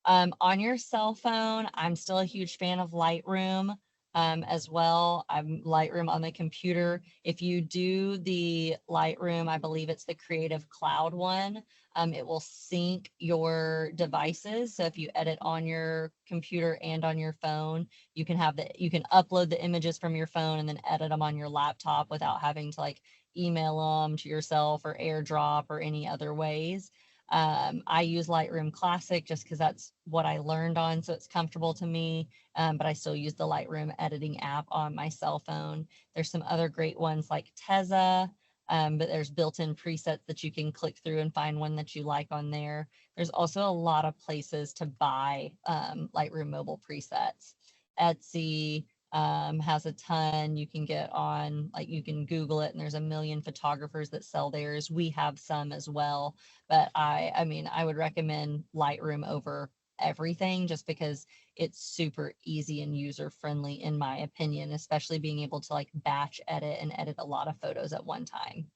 On your cell phone, I'm still a huge fan of Lightroom as well. I'm Lightroom on the computer. If you do the Lightroom, I believe it's the Creative Cloud one. It will sync your devices. So if you edit on your computer and on your phone, you can upload the images from your phone and then edit them on your laptop without having to like email them to yourself or AirDrop or any other ways. I use Lightroom Classic just because that's what I learned on, so it's comfortable to me. But I still use the Lightroom editing app on my cell phone. There's some other great ones like Tezza, but there's built-in presets that you can click through and find one that you like on there. There's also a lot of places to buy Lightroom mobile presets. Etsy, has a ton. You can get on, like you can Google it and there's a million photographers that sell theirs. We have some as well, but I mean, I would recommend Lightroom over everything just because it's super easy and user friendly in my opinion, especially being able to like batch edit and edit a lot of photos at one time.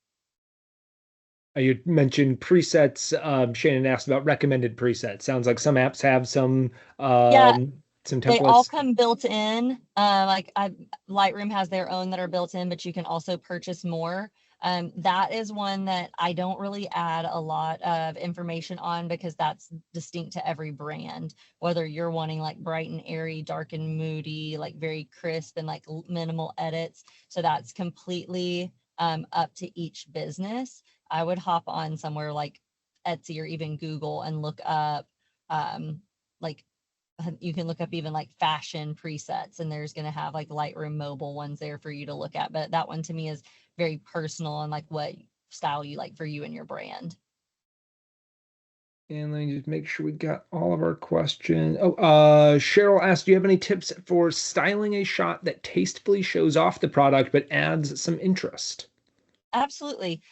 You mentioned presets. Shannon asked about recommended presets. Sounds like some apps have Yeah, some they all templates. come built in. Lightroom has their own that are built in, but you can also purchase more. That is one that I don't really add a lot of information on because that's distinct to every brand. Whether you're wanting like bright and airy, dark and moody, like very crisp and like minimal edits. So that's completely up to each business. I would hop on somewhere like Etsy or even Google and look up like you can look up even like fashion presets and there's going to have like Lightroom mobile ones there for you to look at. But that one to me is very personal on like what style you like for you and your brand. And let me just make sure we got all of our questions. Oh, Cheryl asked, do you have any tips for styling a shot that tastefully shows off the product but adds some interest? Absolutely.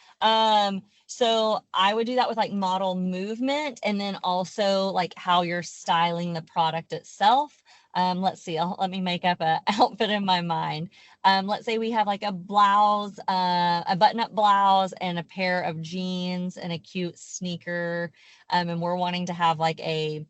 So I would do that with like model movement and then also like how you're styling the product itself. Let's see, let me make up a outfit in my mind. Let's say we have like a blouse, a button-up blouse and a pair of jeans and a cute sneaker. And we're wanting to have like a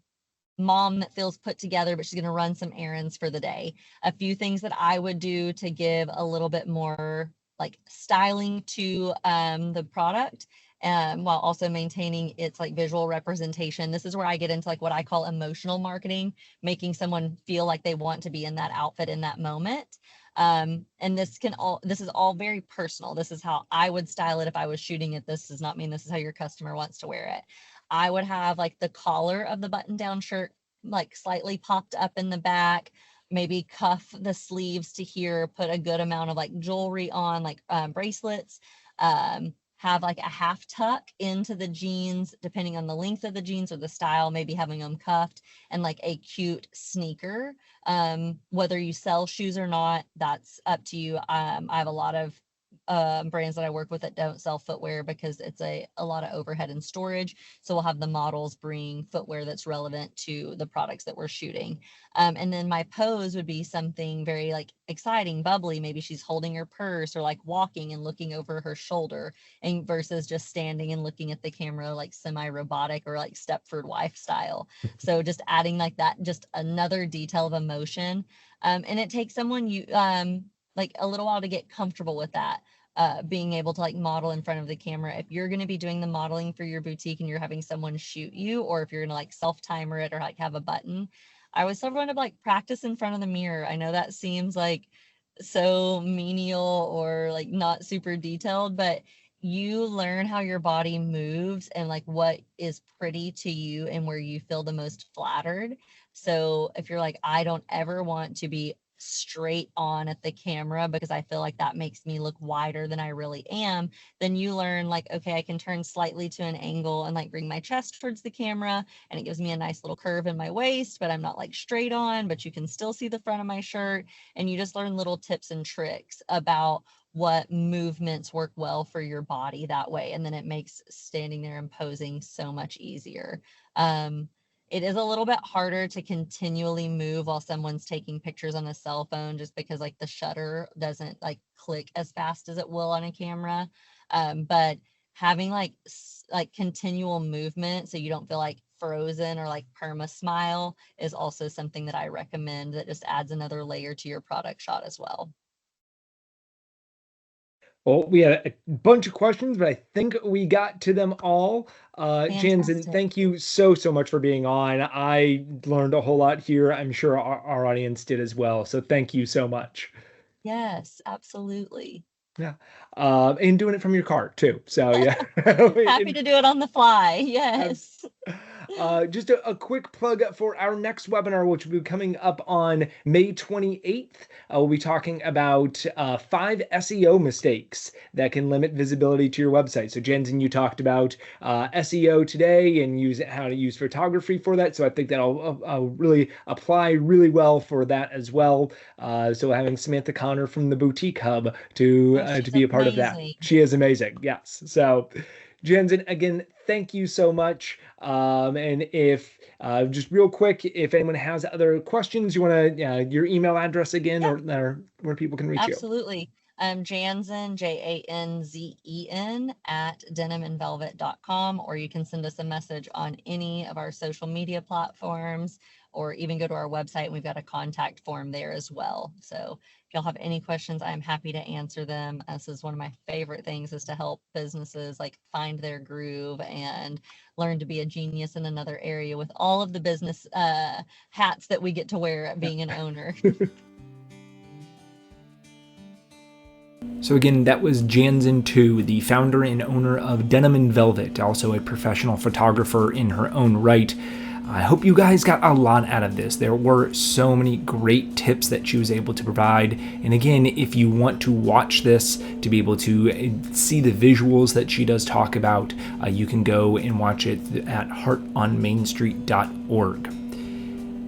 mom that feels put together, but she's going to run some errands for the day. A few things that I would do to give a little bit more like styling to the product while also maintaining its like visual representation. This is where I get into like what I call emotional marketing, making someone feel like they want to be in that outfit in that moment. And this is all very personal. This is how I would style it if I was shooting it. This does not mean this is how your customer wants to wear it. I would have like the collar of the button down shirt like slightly popped up in the back. maybe cuff the sleeves to here, put a good amount of like jewelry on, like bracelets, have like a half tuck into the jeans, depending on the length of the jeans or the style, maybe having them cuffed, and like a cute sneaker. Whether you sell shoes or not, that's up to you. I have a lot of brands that I work with that don't sell footwear because it's a lot of overhead and storage. So we'll have the models bring footwear that's relevant to the products that we're shooting. And then my pose would be something very like exciting, bubbly. Maybe she's holding her purse or like walking and looking over her shoulder, and versus just standing and looking at the camera like semi-robotic or like Stepford wife style. So just adding like that, just another detail of emotion. And it takes someone like a little while to get comfortable with that. Being able to like model in front of the camera. If you're going to be doing the modeling for your boutique and you're having someone shoot you, or if you're going to like self-timer it or like have a button, I always tell everyone to like practice in front of the mirror. I know that seems like so menial or like not super detailed, but you learn how your body moves and like what is pretty to you and where you feel the most flattered. So if you're like, I don't ever want to be straight on at the camera because I feel like that makes me look wider than I really am, then you learn like, okay, I can turn slightly to an angle and like bring my chest towards the camera, and it gives me a nice little curve in my waist, but I'm not like straight on, but you can still see the front of my shirt. And you just learn little tips and tricks about what movements work well for your body that way. And then it makes standing there and posing so much easier. It is a little bit harder to continually move while someone's taking pictures on a cell phone, just because like the shutter doesn't like click as fast as it will on a camera. But having like continual movement so you don't feel like frozen or like perma smile is also something that I recommend, that just adds another layer to your product shot as well. Well, we had a bunch of questions, but I think we got to them all. Janzen, Fantastic. thank you so much for being on. I learned a whole lot here. I'm sure our audience did as well. So thank you so much. Yes, absolutely. Yeah. And doing it from your car too. So yeah. Happy to do it on the fly. Yes. Just a quick plug for our next webinar, which will be coming up on May 28th. We'll be talking about 5 SEO mistakes that can limit visibility to your website. So Janzen, you talked about SEO today and how to use photography for that. So I think that'll really apply really well for that as well. So having Samantha Connor from the Boutique Hub to be a part of that. She is amazing. Yes. So Janzen, again, thank you so much. And if just real quick, if anyone has other questions, you want to your email address again, or where people can reach you. Absolutely. Janzen, Janzen at denimandvelvet.com, or you can send us a message on any of our social media platforms, or even go to our website and we've got a contact form there as well. So if y'all have any questions, I'm happy to answer them. This is one of my favorite things, is to help businesses like find their groove and learn to be a genius in another area with all of the business hats that we get to wear at being an owner. So again, that was Janzen Tew, the founder and owner of Denim Velvet, also a professional photographer in her own right. I hope you guys got a lot out of this. There were so many great tips that she was able to provide. And again, if you want to watch this to be able to see the visuals that she does talk about, you can go and watch it at heartonmainstreet.org.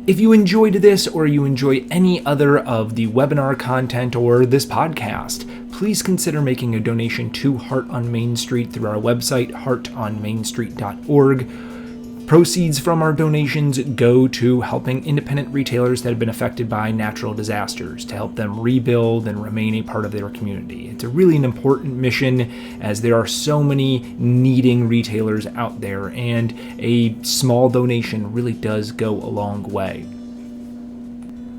If you enjoyed this, or you enjoy any other of the webinar content or this podcast, please consider making a donation to Heart on Main Street through our website, heartonmainstreet.org. Proceeds from our donations go to helping independent retailers that have been affected by natural disasters, to help them rebuild and remain a part of their community. It's a really an important mission, as there are so many needing retailers out there, and a small donation really does go a long way.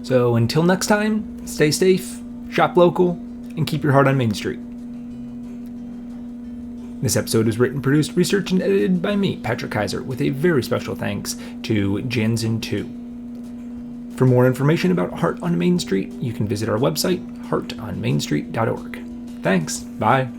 So until next time, stay safe, shop local, and keep your heart on Main Street. This episode was written, produced, researched, and edited by me, Patrick Keiser, with a very special thanks to Janzen Tew. For more information about Heart on Main Street, you can visit our website, heartonmainstreet.org. Thanks. Bye.